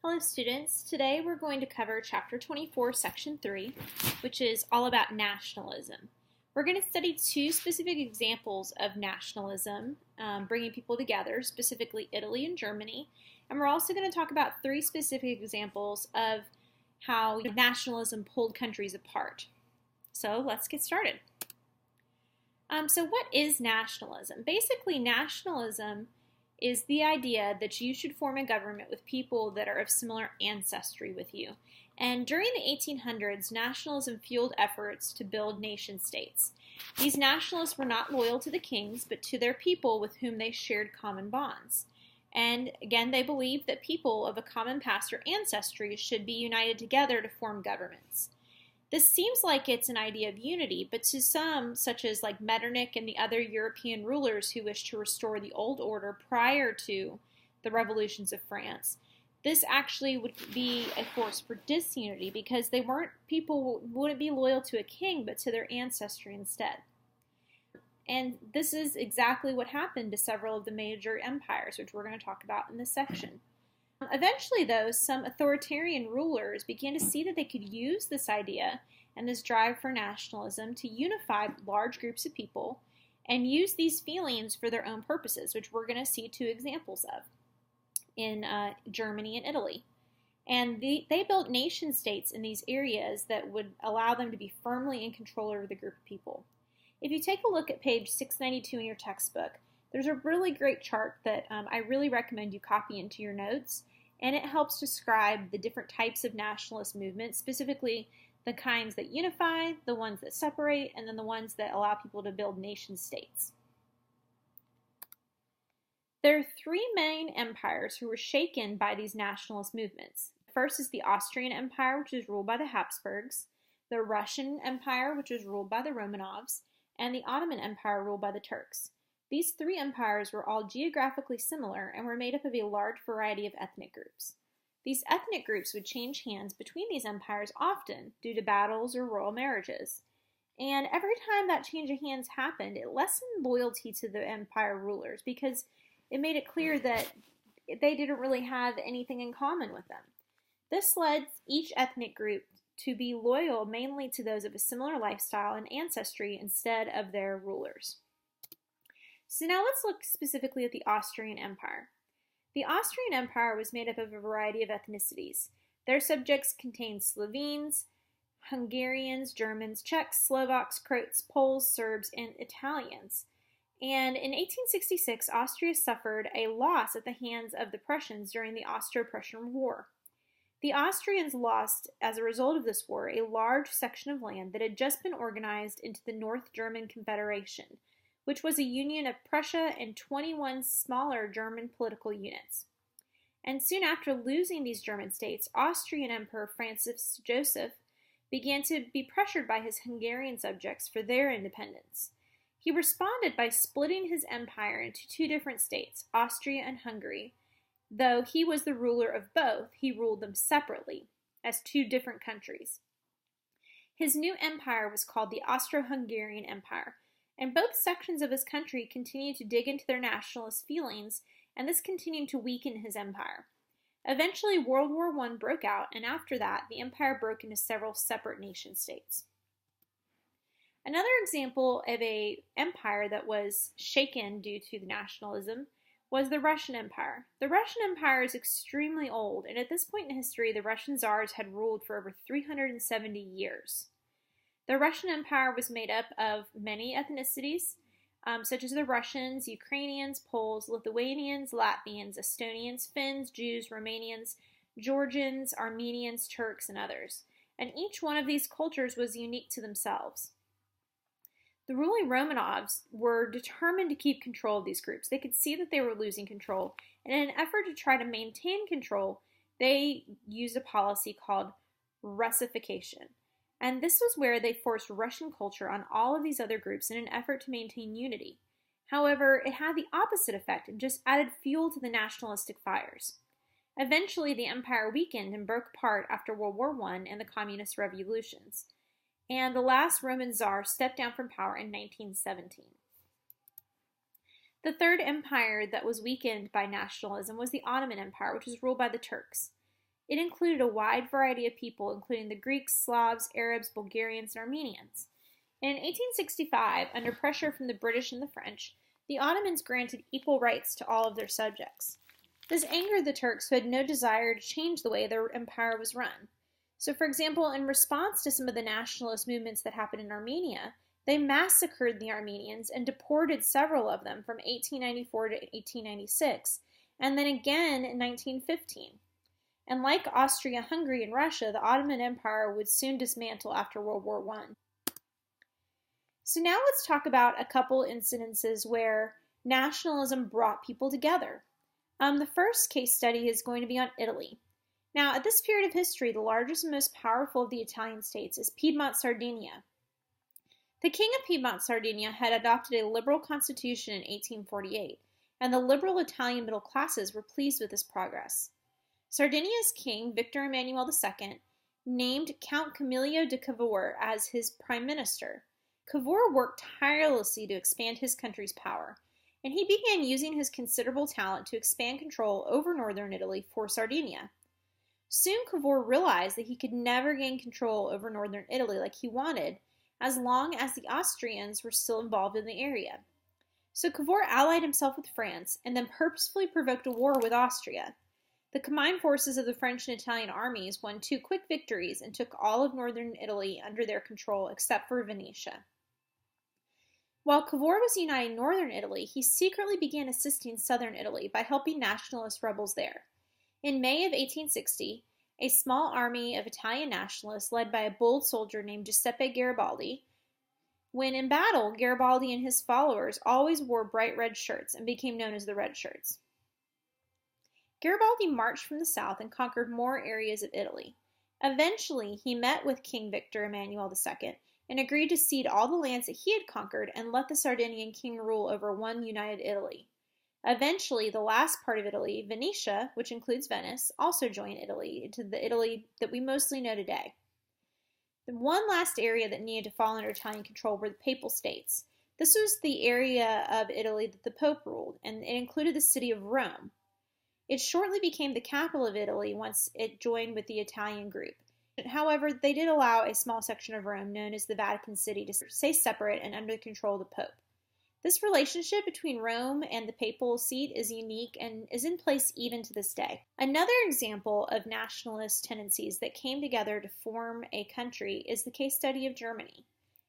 Hello students, today we're going to cover chapter 24, section 3, which is all about nationalism. We're going to study two specific examples of nationalism, bringing people together, specifically Italy and Germany, and we're also going to talk about three specific examples of how nationalism pulled countries apart. So let's get started. So what is nationalism? Basically, nationalism is the idea that you should form a government with people that are of similar ancestry with you. And during the 1800s, nationalism fueled efforts to build nation states. These nationalists were not loyal to the kings, but to their people with whom they shared common bonds. And again, they believed that people of a common past or ancestry should be united together to form governments. This seems like it's an idea of unity, but to some, such as like Metternich and the other European rulers who wished to restore the old order prior to the revolutions of France, this actually would be a force for disunity because people wouldn't be loyal to a king, but to their ancestry instead. And this is exactly what happened to several of the major empires, which we're going to talk about in this section. Eventually, though, some authoritarian rulers began to see that they could use this idea and this drive for nationalism to unify large groups of people and use these feelings for their own purposes, which we're going to see two examples of in Germany and Italy. And they built nation states in these areas that would allow them to be firmly in control over the group of people. If you take a look at page 692 in your textbook, there's a really great chart that I really recommend you copy into your notes, and it helps describe the different types of nationalist movements, specifically the kinds that unify, the ones that separate, and then the ones that allow people to build nation states. There are three main empires who were shaken by these nationalist movements. First is the Austrian Empire, which is ruled by the Habsburgs, the Russian Empire, which is ruled by the Romanovs, and the Ottoman Empire ruled by the Turks. These three empires were all geographically similar and were made up of a large variety of ethnic groups. These ethnic groups would change hands between these empires often due to battles or royal marriages. And every time that change of hands happened, it lessened loyalty to the empire rulers because it made it clear that they didn't really have anything in common with them. This led each ethnic group to be loyal mainly to those of a similar lifestyle and ancestry instead of their rulers. So now let's look specifically at the Austrian Empire. The Austrian Empire was made up of a variety of ethnicities. Their subjects contained Slovenes, Hungarians, Germans, Czechs, Slovaks, Croats, Poles, Serbs, and Italians. And in 1866, Austria suffered a loss at the hands of the Prussians during the Austro-Prussian War. The Austrians lost, as a result of this war, a large section of land that had just been organized into the North German Confederation, which was a union of Prussia and 21 smaller German political units. And soon after losing these German states, Austrian Emperor Francis Joseph began to be pressured by his Hungarian subjects for their independence. He responded by splitting his empire into two different states, Austria and Hungary. Though he was the ruler of both, he ruled them separately, as two different countries. His new empire was called the Austro-Hungarian Empire, and both sections of his country continued to dig into their nationalist feelings, and this continued to weaken his empire. Eventually, World War I broke out, and after that, the empire broke into several separate nation-states. Another example of an empire that was shaken due to the nationalism was the Russian Empire. The Russian Empire is extremely old, and at this point in history, the Russian czars had ruled for over 370 years. The Russian Empire was made up of many ethnicities, such as the Russians, Ukrainians, Poles, Lithuanians, Latvians, Estonians, Finns, Jews, Romanians, Georgians, Armenians, Turks, and others. And each one of these cultures was unique to themselves. The ruling Romanovs were determined to keep control of these groups. They could see that they were losing control, and in an effort to try to maintain control, they used a policy called Russification. And this was where they forced Russian culture on all of these other groups in an effort to maintain unity. However, it had the opposite effect and just added fuel to the nationalistic fires. Eventually, the empire weakened and broke apart after World War I and the communist revolutions. And the last Roman Tsar stepped down from power in 1917. The third empire that was weakened by nationalism was the Ottoman Empire, which was ruled by the Turks. It included a wide variety of people, including the Greeks, Slavs, Arabs, Bulgarians, and Armenians. And in 1865, under pressure from the British and the French, the Ottomans granted equal rights to all of their subjects. This angered the Turks, who had no desire to change the way their empire was run. So, for example, in response to some of the nationalist movements that happened in Armenia, they massacred the Armenians and deported several of them from 1894 to 1896, and then again in 1915. And like Austria-Hungary and Russia, the Ottoman Empire would soon dismantle after World War I. So now let's talk about a couple incidences where nationalism brought people together. The first case study is going to be on Italy. Now, at this period of history, the largest and most powerful of the Italian states is Piedmont, Sardinia. The King of Piedmont, Sardinia had adopted a liberal constitution in 1848, and the liberal Italian middle classes were pleased with this progress. Sardinia's king, Victor Emmanuel II, named Count Camillo de Cavour as his prime minister. Cavour worked tirelessly to expand his country's power, and he began using his considerable talent to expand control over northern Italy for Sardinia. Soon Cavour realized that he could never gain control over northern Italy like he wanted, as long as the Austrians were still involved in the area. So Cavour allied himself with France and then purposefully provoked a war with Austria. The combined forces of the French and Italian armies won 2 quick victories and took all of northern Italy under their control except for Venetia. While Cavour was uniting northern Italy, he secretly began assisting southern Italy by helping nationalist rebels there. In May of 1860, a small army of Italian nationalists led by a bold soldier named Giuseppe Garibaldi. When in battle, Garibaldi and his followers always wore bright red shirts and became known as the Red Shirts. Garibaldi marched from the south and conquered more areas of Italy. Eventually, he met with King Victor Emmanuel II and agreed to cede all the lands that he had conquered and let the Sardinian king rule over one united Italy. Eventually, the last part of Italy, Venetia, which includes Venice, also joined Italy into the Italy that we mostly know today. The one last area that needed to fall under Italian control were the Papal States. This was the area of Italy that the Pope ruled, and it included the city of Rome. It shortly became the capital of Italy once it joined with the Italian group. However, they did allow a small section of Rome, known as the Vatican City, to stay separate and under the control of the Pope. This relationship between Rome and the papal seat is unique and is in place even to this day. Another example of nationalist tendencies that came together to form a country is the case study of Germany.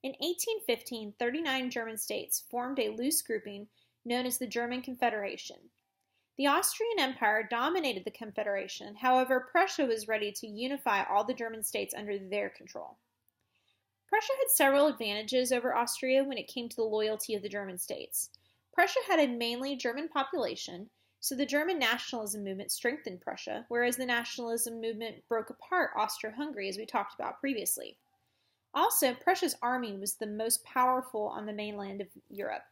In 1815, 39 German states formed a loose grouping known as the German Confederation. The Austrian Empire dominated the Confederation, however, Prussia was ready to unify all the German states under their control. Prussia had several advantages over Austria when it came to the loyalty of the German states. Prussia had a mainly German population, so the German nationalism movement strengthened Prussia, whereas the nationalism movement broke apart Austria-Hungary, as we talked about previously. Also, Prussia's army was the most powerful on the mainland of Europe.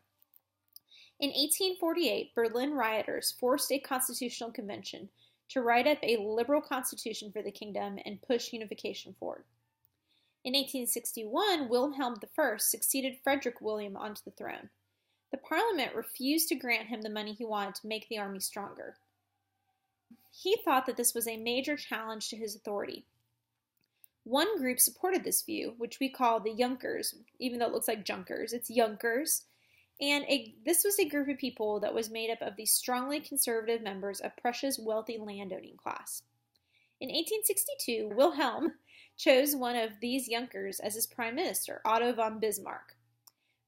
In 1848, Berlin rioters forced a constitutional convention to write up a liberal constitution for the kingdom and push unification forward. In 1861, Wilhelm I succeeded Frederick William onto the throne. The parliament refused to grant him the money he wanted to make the army stronger. He thought that this was a major challenge to his authority. One group supported this view, which we call the Junkers, even though it looks like Junkers, it's Junkers. And this was a group of people that was made up of the strongly conservative members of Prussia's wealthy landowning class. In 1862, Wilhelm chose one of these Junkers as his prime minister, Otto von Bismarck.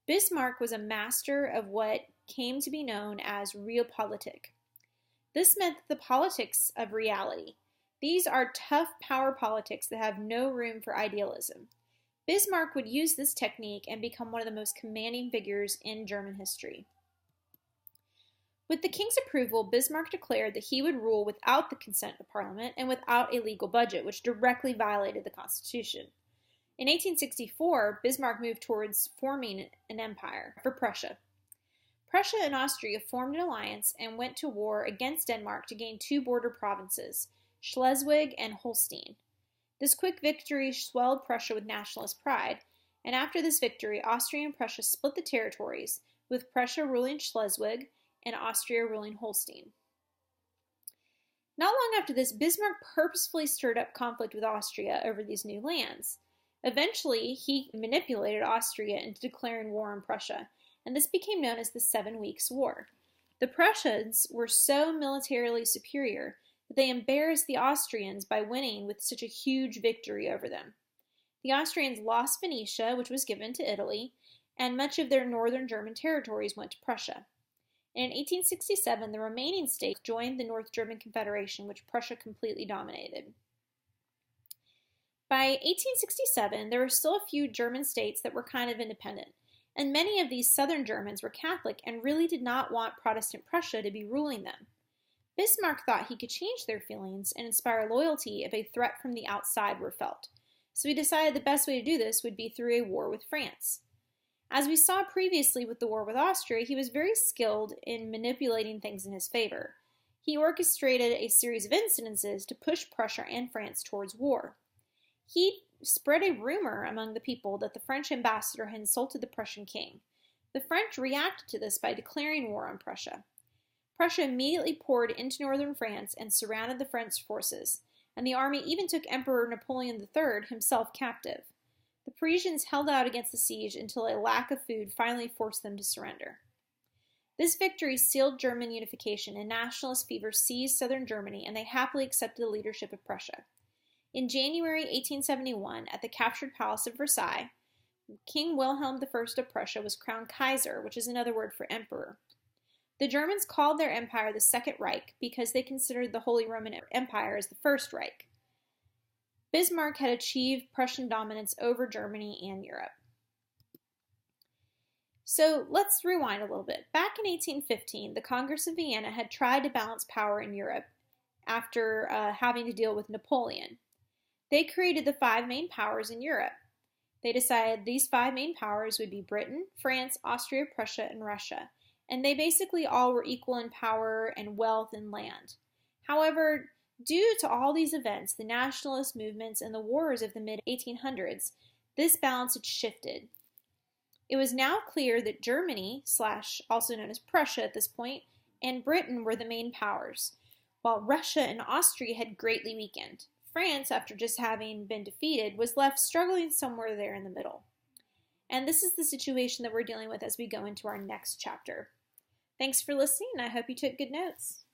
Bismarck was a master of what came to be known as realpolitik. This meant the politics of reality. These are tough power politics that have no room for idealism. Bismarck would use this technique and become one of the most commanding figures in German history. With the king's approval, Bismarck declared that he would rule without the consent of Parliament and without a legal budget, which directly violated the Constitution. In 1864, Bismarck moved towards forming an empire for Prussia. Prussia and Austria formed an alliance and went to war against Denmark to gain 2 border provinces, Schleswig and Holstein. This quick victory swelled Prussia with nationalist pride, and after this victory, Austria and Prussia split the territories, with Prussia ruling Schleswig and Austria ruling Holstein. Not long after this, Bismarck purposefully stirred up conflict with Austria over these new lands. Eventually, he manipulated Austria into declaring war on Prussia, and this became known as the 7 Weeks' War. The Prussians were so militarily superior that they embarrassed the Austrians by winning with such a huge victory over them. The Austrians lost Venetia, which was given to Italy, and much of their northern German territories went to Prussia. In 1867, the remaining states joined the North German Confederation, which Prussia completely dominated. By 1867, there were still a few German states that were kind of independent, and many of these southern Germans were Catholic and really did not want Protestant Prussia to be ruling them. Bismarck thought he could change their feelings and inspire loyalty if a threat from the outside were felt, so he decided the best way to do this would be through a war with France. As we saw previously with the war with Austria, he was very skilled in manipulating things in his favor. He orchestrated a series of incidences to push Prussia and France towards war. He spread a rumor among the people that the French ambassador had insulted the Prussian king. The French reacted to this by declaring war on Prussia. Prussia immediately poured into northern France and surrounded the French forces, and the army even took Emperor Napoleon III himself captive. The Parisians held out against the siege until a lack of food finally forced them to surrender. This victory sealed German unification, and nationalist fever seized southern Germany, and they happily accepted the leadership of Prussia. In January 1871, at the captured Palace of Versailles, King Wilhelm I of Prussia was crowned Kaiser, which is another word for emperor. The Germans called their empire the Second Reich because they considered the Holy Roman Empire as the First Reich. Bismarck had achieved Prussian dominance over Germany and Europe. So let's rewind a little bit. Back in 1815, the Congress of Vienna had tried to balance power in Europe after having to deal with Napoleon. They created the 5 main powers in Europe. They decided these 5 main powers would be Britain, France, Austria, Prussia, and Russia, and they basically all were equal in power and wealth and land. However, due to all these events, the nationalist movements and the wars of the mid-1800s, this balance had shifted. It was now clear that Germany, also known as Prussia at this point, and Britain were the main powers, while Russia and Austria had greatly weakened. France, after just having been defeated, was left struggling somewhere there in the middle. And this is the situation that we're dealing with as we go into our next chapter. Thanks for listening, and I hope you took good notes.